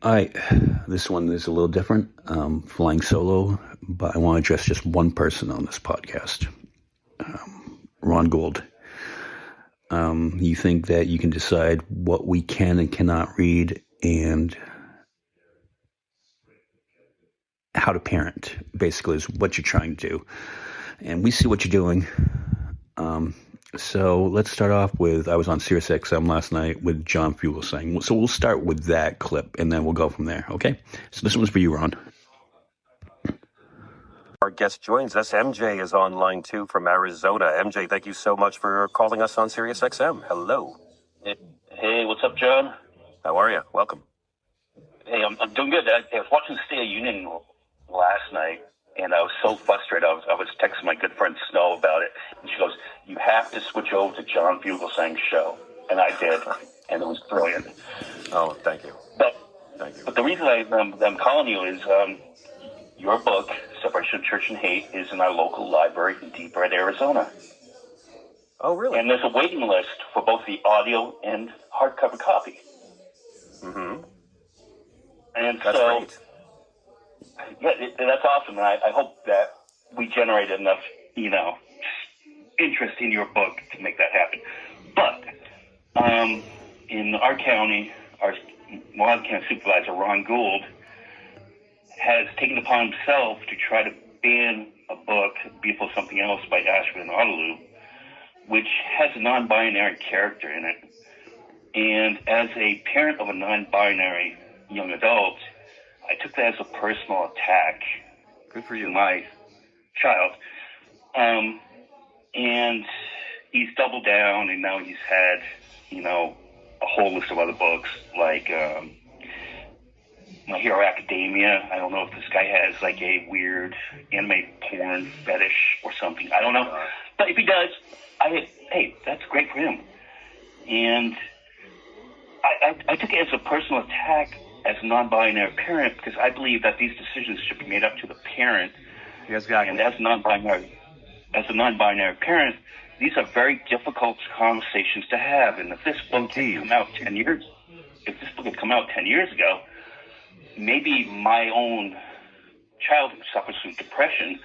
All right, this one is a little different, flying solo, but I want to address just one person on this podcast, Ron Gould. You think that you can decide what we can and cannot read and how to parent, basically, is what you're trying to do. And we see what you're doing. So let's start off with, I was on Sirius XM last night with John Fugelsang. So we'll start with that clip, and then we'll go from there, okay? So this one's for you, Ron. Our guest joins us. MJ is on line 2 from Arizona. MJ, thank you so much for calling us on Sirius XM. Hello. Hey, what's up, John? How are you? Welcome. Hey, I'm doing good. I was watching the State of the Union last night, and I was so frustrated. I was texting my good friend Snow about it, and she goes, "You have to switch over to John Fugelsang's show." And I did, and it was brilliant. Oh, thank you. Thank you. But the reason I'm calling you is your book, Separation of Church and Hate, is in our local library in Deep Red, Arizona. Oh, really? And there's a waiting list for both the audio and hardcover copy. Mm-hmm. And that's so, great. Yeah, that's awesome. And I hope that we generate enough, interest in your book to make that happen. But in our county, our Mohave County Supervisor, Ron Gould, has taken upon himself to try to ban a book, Beautiful Something Else by Ashford and Otterloo, which has a non-binary character in it. And as a parent of a non-binary young adult, I took that as a personal attack. Good for you. To my child. And he's doubled down, and now he's had, a whole list of other books, like My Hero Academia. I don't know if this guy has, like, a weird anime porn fetish or something. I don't know. But if he does, hey, that's great for him. And I took it as a personal attack as a non-binary parent, because I believe that these decisions should be made up to the parent. Yes, exactly. And as a non-binary parent, these are very difficult conversations to have. And if this book had come out 10 years, ago, maybe my own child who suffers from depression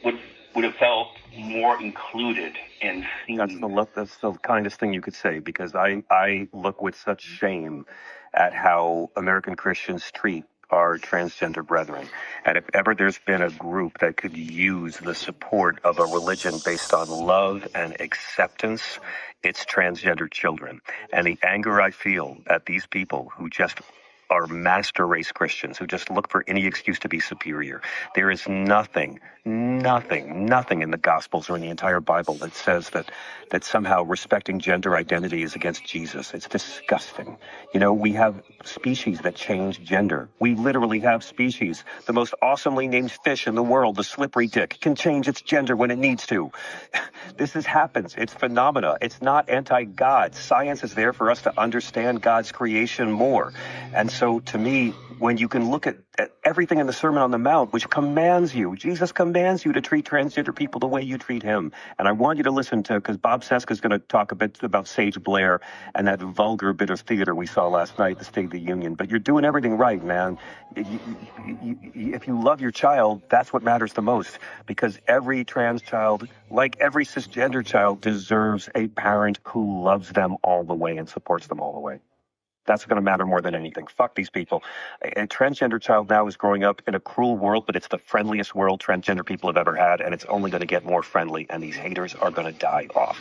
would have felt more included in seeing. That's the kindest thing you could say, because I look with such shame at how American Christians treat our transgender brethren. And if ever there's been a group that could use the support of a religion based on love and acceptance, it's transgender children. And the anger I feel at these people who just are master race Christians, who just look for any excuse to be superior. There is nothing in the Gospels or in the entire Bible that says that somehow respecting gender identity is against Jesus. It's disgusting. We have species that change gender. We literally have species. The most awesomely named fish in the world, the slippery dick, can change its gender when it needs to. This happens. It's phenomena. It's not anti-God. Science is there for us to understand God's creation more. And so to me, when you can look at everything in the Sermon on the Mount, which commands you, Jesus commands you to treat transgender people the way you treat him. And I want you to listen to, because Bob Cesca is going to talk a bit about Sage Blair and that vulgar bit of theater we saw last night, the State of the Union. But you're doing everything right, man. If you love your child, that's what matters the most, because every trans child, like every cisgender child, deserves a parent who loves them all the way and supports them all the way. That's going to matter more than anything. Fuck these people. A transgender child now is growing up in a cruel world, but it's the friendliest world transgender people have ever had, and it's only going to get more friendly, and these haters are going to die off.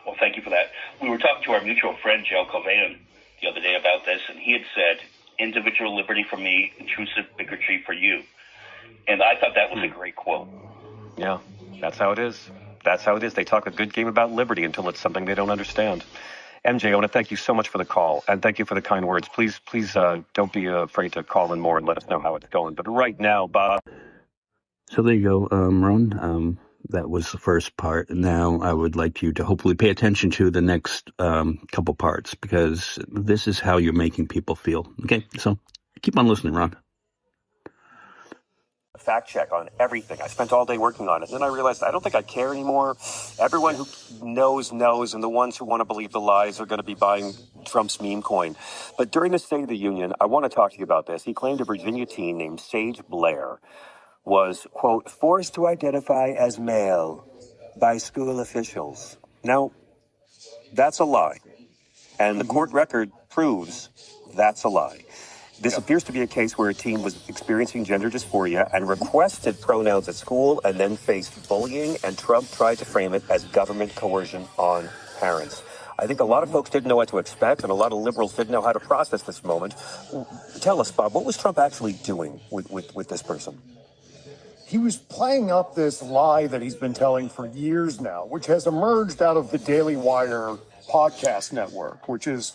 Well, thank you for that. We were talking to our mutual friend, Joe Cauvin, the other day about this, and he had said, individual liberty for me, intrusive bigotry for you. And I thought that was a great quote. Yeah, that's how it is. That's how it is. They talk a good game about liberty until it's something they don't understand. MJ, I want to thank you so much for the call, and thank you for the kind words. Please, don't be afraid to call in more and let us know how it's going. But right now, Bob. So there you go, Ron. That was the first part. And now I would like you to hopefully pay attention to the next couple parts, because this is how you're making people feel. Okay, so keep on listening, Ron. Fact check on everything. I spent all day working on it. Then I realized I don't think I care anymore. Everyone who knows, and the ones who want to believe the lies are going to be buying Trump's meme coin. But during the State of the Union, I want to talk to you about this. He claimed a Virginia teen named Sage Blair was, quote, forced to identify as male by school officials. Now, that's a lie. And the court record proves that's a lie. This appears to be a case where a teen was experiencing gender dysphoria and requested pronouns at school and then faced bullying, and Trump tried to frame it as government coercion on parents. I think a lot of folks didn't know what to expect, and a lot of liberals didn't know how to process this moment. Tell us, Bob, what was Trump actually doing with this person? He was playing up this lie that he's been telling for years now, which has emerged out of the Daily Wire podcast network, which is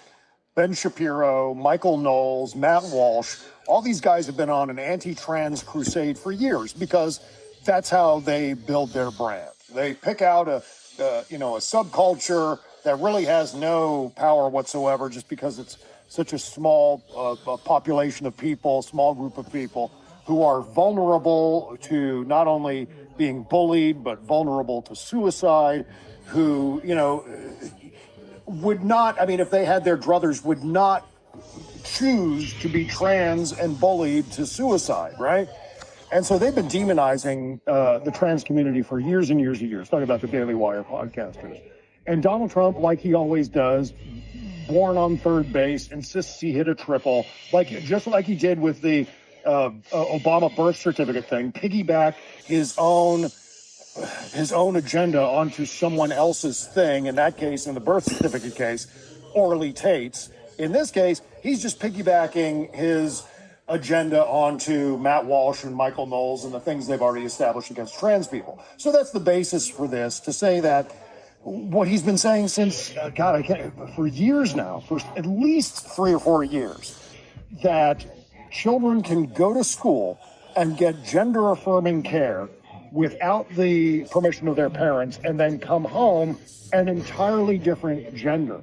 Ben Shapiro, Michael Knowles, Matt Walsh. All these guys have been on an anti-trans crusade for years because that's how they build their brand. They pick out a subculture that really has no power whatsoever just because it's such a small population of people, small group of people who are vulnerable to not only being bullied, but vulnerable to suicide, who, would not, if they had their druthers, would not choose to be trans and bullied to suicide, right? And so they've been demonizing the trans community for years and years and years, talking about the Daily Wire podcasters. And Donald Trump, like he always does, born on third base, insists he hit a triple, just like he did with the Obama birth certificate thing, piggyback his own agenda onto someone else's thing. In that case, in the birth certificate case, Orly Tate's. In this case, he's just piggybacking his agenda onto Matt Walsh and Michael Knowles and the things they've already established against trans people. So that's the basis for this, to say that what he's been saying since, for years now, for at least 3 or 4 years, that children can go to school and get gender-affirming care without the permission of their parents, and then come home an entirely different gender.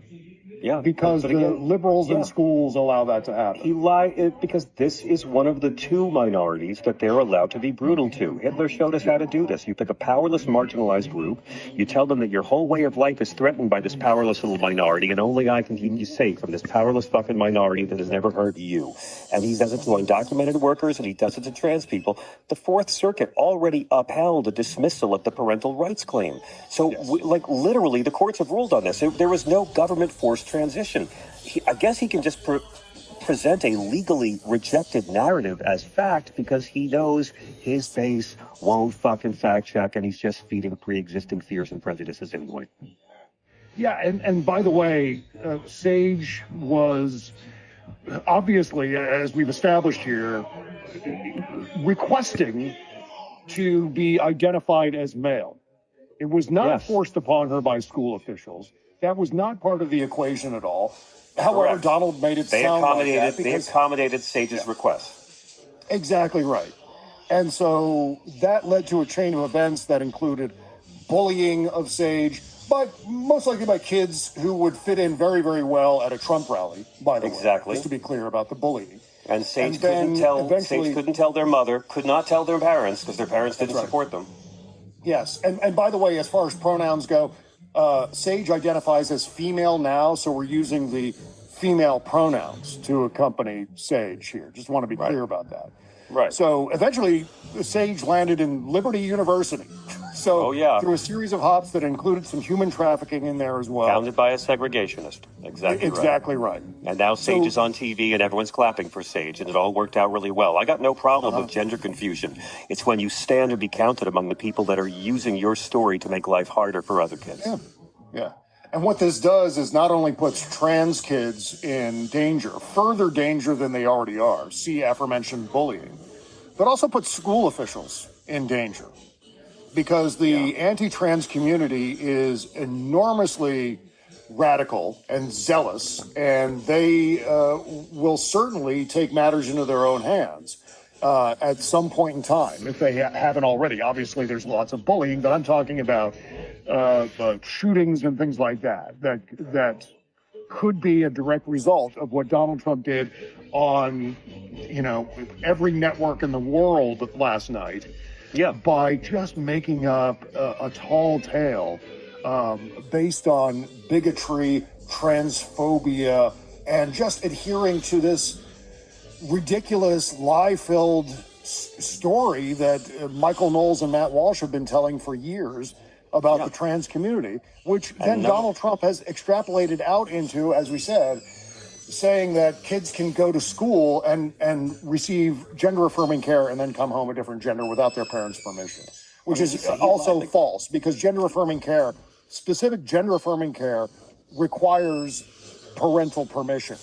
Yeah, because the liberals in schools allow that to happen. He lied because this is one of the 2 minorities that they're allowed to be brutal to. Hitler showed us how to do this. You pick a powerless, marginalized group. You tell them that your whole way of life is threatened by this powerless little minority, and only I can keep you safe from this powerless fucking minority that has never hurt you. And he does it to undocumented workers, and he does it to trans people. The Fourth Circuit already upheld a dismissal of the parental rights claim. So, literally, the courts have ruled on this. There was no government forced transition. I guess he can just present a legally rejected narrative as fact because he knows his base won't fucking fact check, and he's just feeding pre-existing fears and prejudices anyway. Yeah, and by the way, Sage was obviously, as we've established here, requesting to be identified as male. It was not forced upon her by school officials. That was not part of the equation at all. However, Correct. Donald made it sound like that. They accommodated Sage's request. Exactly right. And so that led to a chain of events that included bullying of Sage, but most likely by kids who would fit in very, very well at a Trump rally, by the way. Just to be clear about the bullying. And Sage couldn't tell their mother, could not tell their parents, because their parents didn't support them. Yes. And by the way, as far as pronouns go, Sage identifies as female now, so we're using the female pronouns to accompany Sage here. Just want to be clear about that. Right. So eventually, Sage landed in Liberty University. So through a series of hops that included some human trafficking in there as well. Founded by a segregationist. Exactly right. And now Sage is on TV and everyone's clapping for Sage, and it all worked out really well. I got no problem with gender confusion. It's when you stand and be counted among the people that are using your story to make life harder for other kids. Yeah. And what this does is not only puts trans kids in danger, further danger than they already are, see aforementioned bullying, but also puts school officials in danger. Because the anti-trans community is enormously radical and zealous, and they will certainly take matters into their own hands. at some point in time, if they haven't already. Obviously, there's lots of bullying, but I'm talking about shootings and things like that could be a direct result of what Donald Trump did on, every network in the world last night. Yeah. By just making up a tall tale based on bigotry, transphobia, and just adhering to this ridiculous lie-filled story that Michael Knowles and Matt Walsh have been telling for years about the trans community, which then Donald Trump has extrapolated out into, as we said, saying that kids can go to school and receive gender-affirming care and then come home a different gender without their parents' permission, which is also false, because gender-affirming care, specific gender-affirming care, requires parental permission.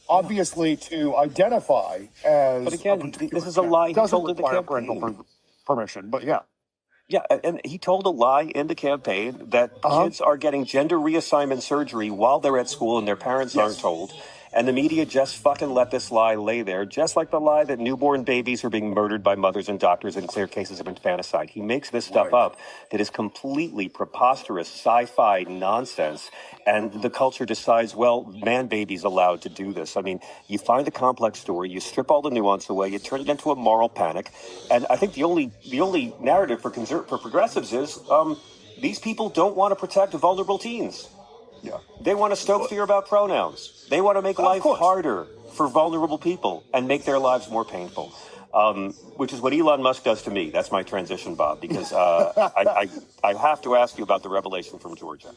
Obviously, to identify as... But again, this is a lie he told in the campaign. Parental permission, but yeah. Yeah, and he told a lie in the campaign that kids are getting gender reassignment surgery while they're at school and their parents aren't told. And the media just fucking let this lie lay there, just like the lie that newborn babies are being murdered by mothers and doctors in clear cases of infanticide. He makes this stuff up that is completely preposterous sci-fi nonsense. And the culture decides, well, man baby's allowed to do this. I mean, you find a complex story, you strip all the nuance away, you turn it into a moral panic. And I think the only narrative for progressives is these people don't want to protect vulnerable teens. Yeah. They want to stoke fear about pronouns. They want to make life harder for vulnerable people and make their lives more painful, which is what Elon Musk does to me. That's my transition, Bob, because I have to ask you about the revelation from Georgia.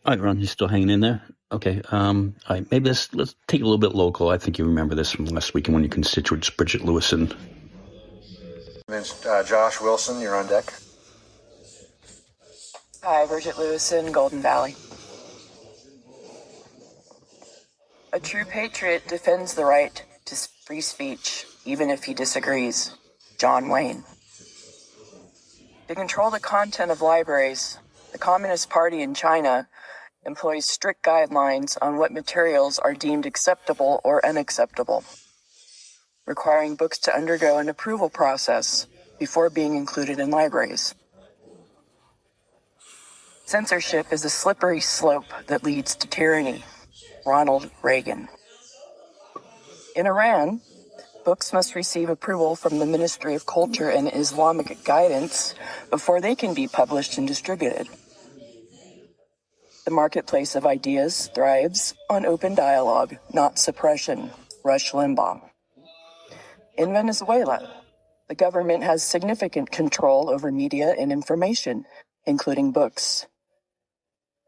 All right, Ron, you still hanging in there? Okay. All right, maybe let's take it a little bit local. I think you remember this from last week when your constituents, Bridget Lewison. My name's Josh Wilson. You're on deck. Hi, Bridget Lewison, Golden Valley. A true patriot defends the right to free speech, even if he disagrees. John Wayne. To control the content of libraries, the Communist Party in China employs strict guidelines on what materials are deemed acceptable or unacceptable, requiring books to undergo an approval process before being included in libraries. Censorship is a slippery slope that leads to tyranny. Ronald Reagan. In Iran, books must receive approval from the Ministry of Culture and Islamic Guidance before they can be published and distributed. The marketplace of ideas thrives on open dialogue, not suppression. Rush Limbaugh. In Venezuela, the government has significant control over media and information, including books,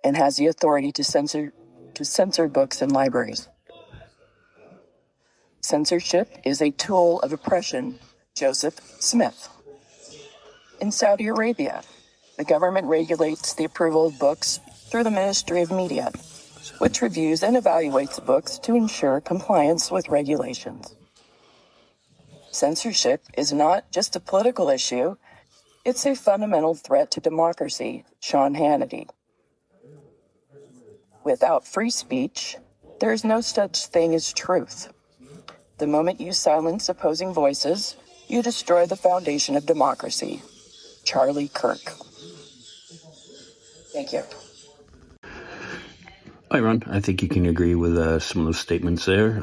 and has the authority to censor books in libraries. Censorship is a tool of oppression. Joseph Smith. In Saudi Arabia, the government regulates the approval of books through the Ministry of Media, which reviews and evaluates books to ensure compliance with regulations. Censorship is not just a political issue, it's a fundamental threat to democracy. Sean Hannity. Without free speech, there is no such thing as truth. The moment you silence opposing voices, you destroy the foundation of democracy. Charlie Kirk. Thank you. Hi, Ron. I think you can agree with some of those statements there.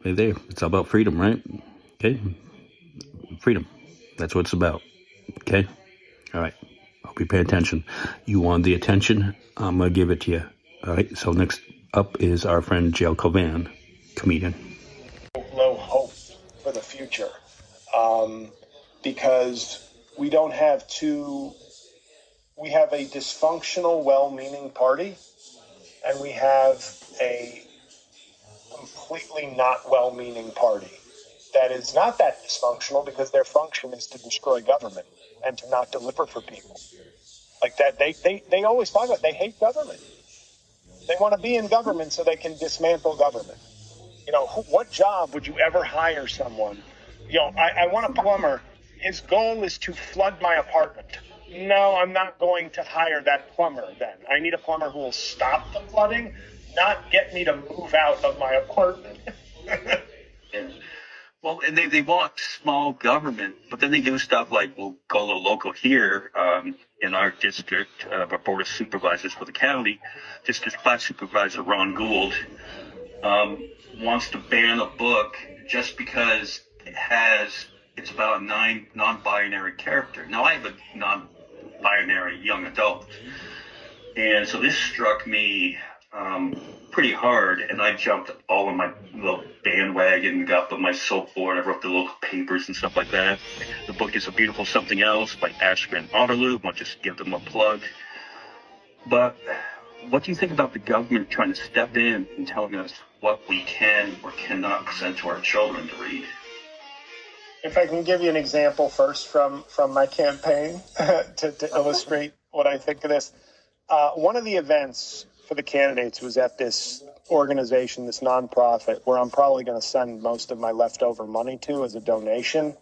Right there. It's all about freedom, right? Okay. Freedom. That's what it's about. Okay. All right. Hope you pay attention. You want the attention? I'm going to give it to you. All right. So next up is our friend Jail Cauvin, comedian. Low hope for the future because we don't have we have a dysfunctional, well-meaning party, and we have a completely not well-meaning party that is not that dysfunctional because their function is to destroy government and to not deliver for people. Like that, they always talk about they hate government. They want to be in government so they can dismantle government. You know, what job would you ever hire someone? You know, I want a plumber. His goal is to flood my apartment. No, I'm not going to hire that plumber then. I need a plumber who will stop the flooding, not get me to move out of my apartment. And, well, and they want small government, but then they do stuff like, we'll go to local here in our district, our Board of Supervisors for the county. District Class Supervisor Ron Gould wants to ban a book just because it's about a non-binary character. Now, I have a non-binary young adult, and so this struck me pretty hard, and I jumped all on my little bandwagon, got on my soapboard, I wrote the local papers and stuff like that. The book is A Beautiful Something Else by Ashman Otterloo. I'll just give them a plug. But what do you think about the government trying to step in and telling us what we can or cannot present to our children to read? If I can give you an example first from my campaign to illustrate what I think of this. One of the events for the candidates was at this organization, this nonprofit, where I'm probably going to send most of my leftover money to as a donation.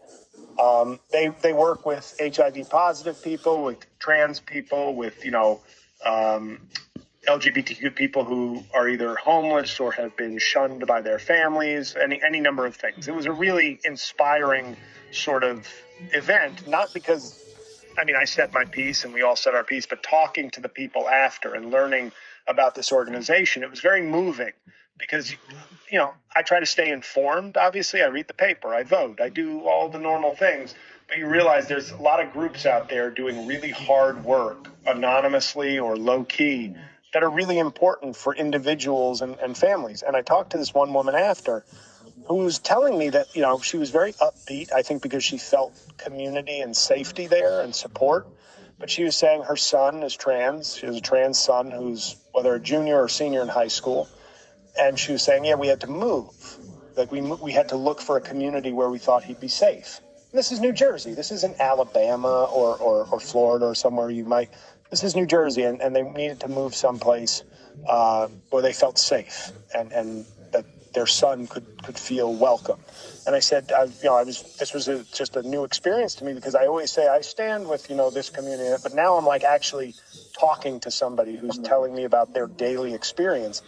They work with HIV positive people, with trans people, with, LGBTQ people who are either homeless or have been shunned by their families, any number of things. It was a really inspiring sort of event, not because, I said my piece and we all said our piece, but talking to the people after and learning about this organization, it was very moving because, I try to stay informed. Obviously, I read the paper, I vote, I do all the normal things. But you realize there's a lot of groups out there doing really hard work, anonymously or low-key, that are really important for individuals and families. And I talked to this one woman after who was telling me that, she was very upbeat, I think because she felt community and safety there and support. But she was saying her son is trans. She has a trans son who's whether a junior or senior in high school. And she was saying, we had to move. Like we had to look for a community where we thought he'd be safe. And this is New Jersey. This isn't Alabama or Florida or somewhere this is New Jersey. And they needed to move someplace where they felt safe and that their son could feel welcome. And I said, this was just a new experience to me because I always say I stand with, this community, but now I'm like actually talking to somebody who's telling me about their daily experience.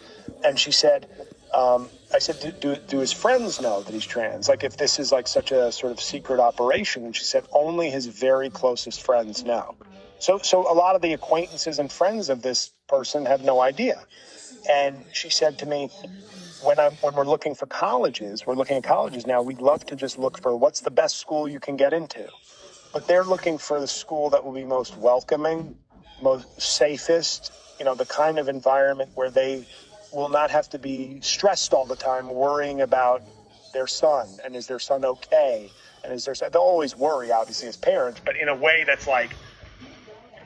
And she said, I said, do his friends know that he's trans? Like if this is like such a sort of secret operation? And she said, only his very closest friends know. So a lot of the acquaintances and friends of this person have no idea. And she said to me, when we're looking at colleges now, we'd love to just look for what's the best school you can get into. But they're looking for the school that will be most welcoming, most safest, the kind of environment where they will not have to be stressed all the time worrying about their son and is their son okay? And they'll always worry, obviously, as parents, but in a way that's like,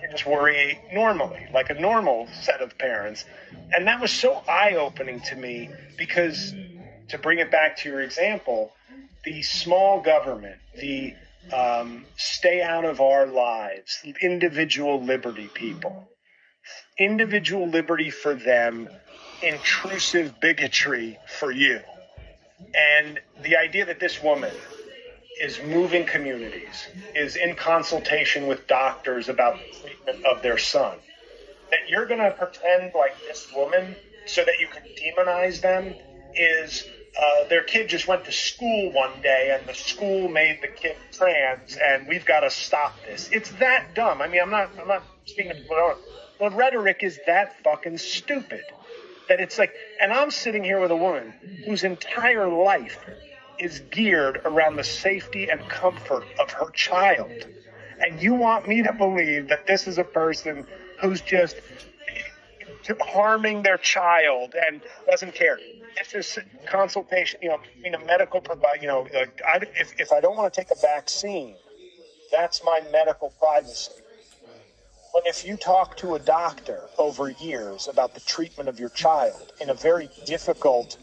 you just worry normally, like a normal set of parents. And that was so eye-opening to me because, to bring it back to your example, the small government, the stay out of our lives, individual liberty people, individual liberty for them, intrusive bigotry for you. And the idea that this woman is moving communities, is in consultation with doctors about the treatment of their son, that you're going to pretend like this woman so that you can demonize them is their kid just went to school one day and the school made the kid trans and we've got to stop this. It's that dumb. I'm not speaking of the rhetoric is that fucking stupid. That it's like, and I'm sitting here with a woman whose entire life is geared around the safety and comfort of her child. And you want me to believe that this is a person who's just harming their child and doesn't care. It's just consultation, between a medical provider, if I don't want to take a vaccine, that's my medical privacy. But if you talk to a doctor over years about the treatment of your child in a very difficult,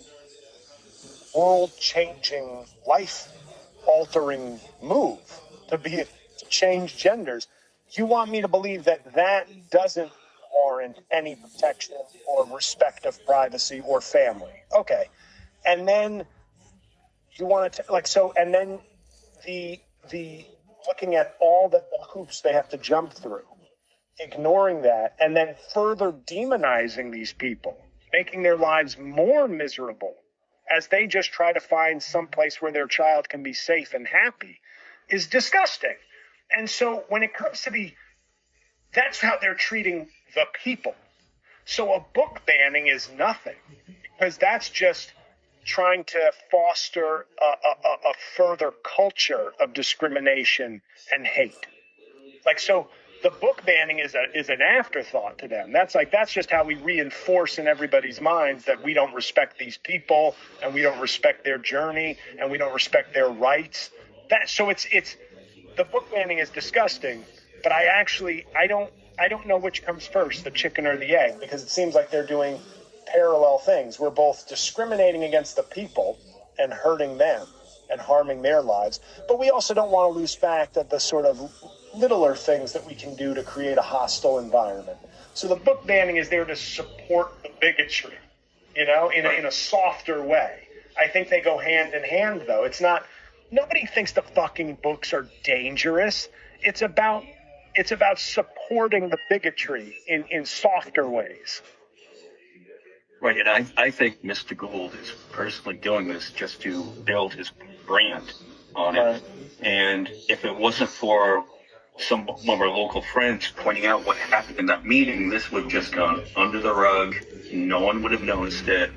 world-changing, life-altering move to change genders, you want me to believe that doesn't warrant any protection or respect of privacy or family. Okay. And then you want to, and then the looking at all the hoops they have to jump through, ignoring that, and then further demonizing these people, making their lives more miserable as they just try to find some place where their child can be safe and happy is disgusting. And so when it comes to that's how they're treating the people. So a book banning is nothing, because that's just trying to foster a further culture of discrimination and hate. Like, so the book banning is an afterthought to them. That's just how we reinforce in everybody's minds that we don't respect these people, and we don't respect their journey, and we don't respect their rights. So it's the book banning is disgusting, but I don't know which comes first, the chicken or the egg, because it seems like they're doing parallel things. We're both discriminating against the people and hurting them and harming their lives, but we also don't want to lose fact of the sort of littler things that we can do to create a hostile environment. So the book banning is there to support the bigotry, in a softer way. I think they go hand in hand, though. It's not, nobody thinks the fucking books are dangerous. It's about supporting the bigotry in softer ways. Right, and I think Mr. Gould is personally doing this just to build his brand on it. And if it wasn't for some of our local friends pointing out what happened in that meeting, this would have just gone under the rug. No one would have noticed it.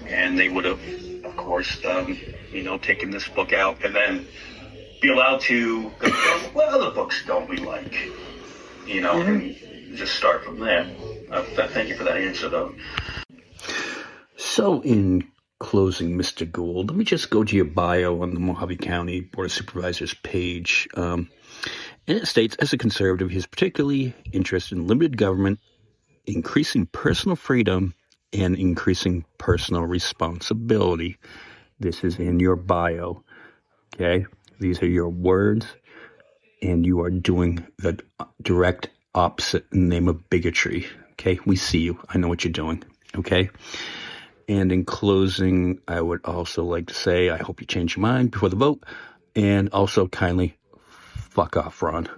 And they would have, of course, taken this book out and then be allowed to go, what other books don't we like? And just start from there. Thank you for that answer, though. So in closing, Mr. Gould, let me just go to your bio on the Mohave County Board of Supervisors page. And it states, as a conservative, he is particularly interested in limited government, increasing personal freedom, and increasing personal responsibility. This is in your bio, okay? These are your words, and you are doing the direct opposite in the name of bigotry, okay? We see you. I know what you're doing, okay? And in closing, I would also like to say I hope you change your mind before the vote, and also kindly fuck off, Ron.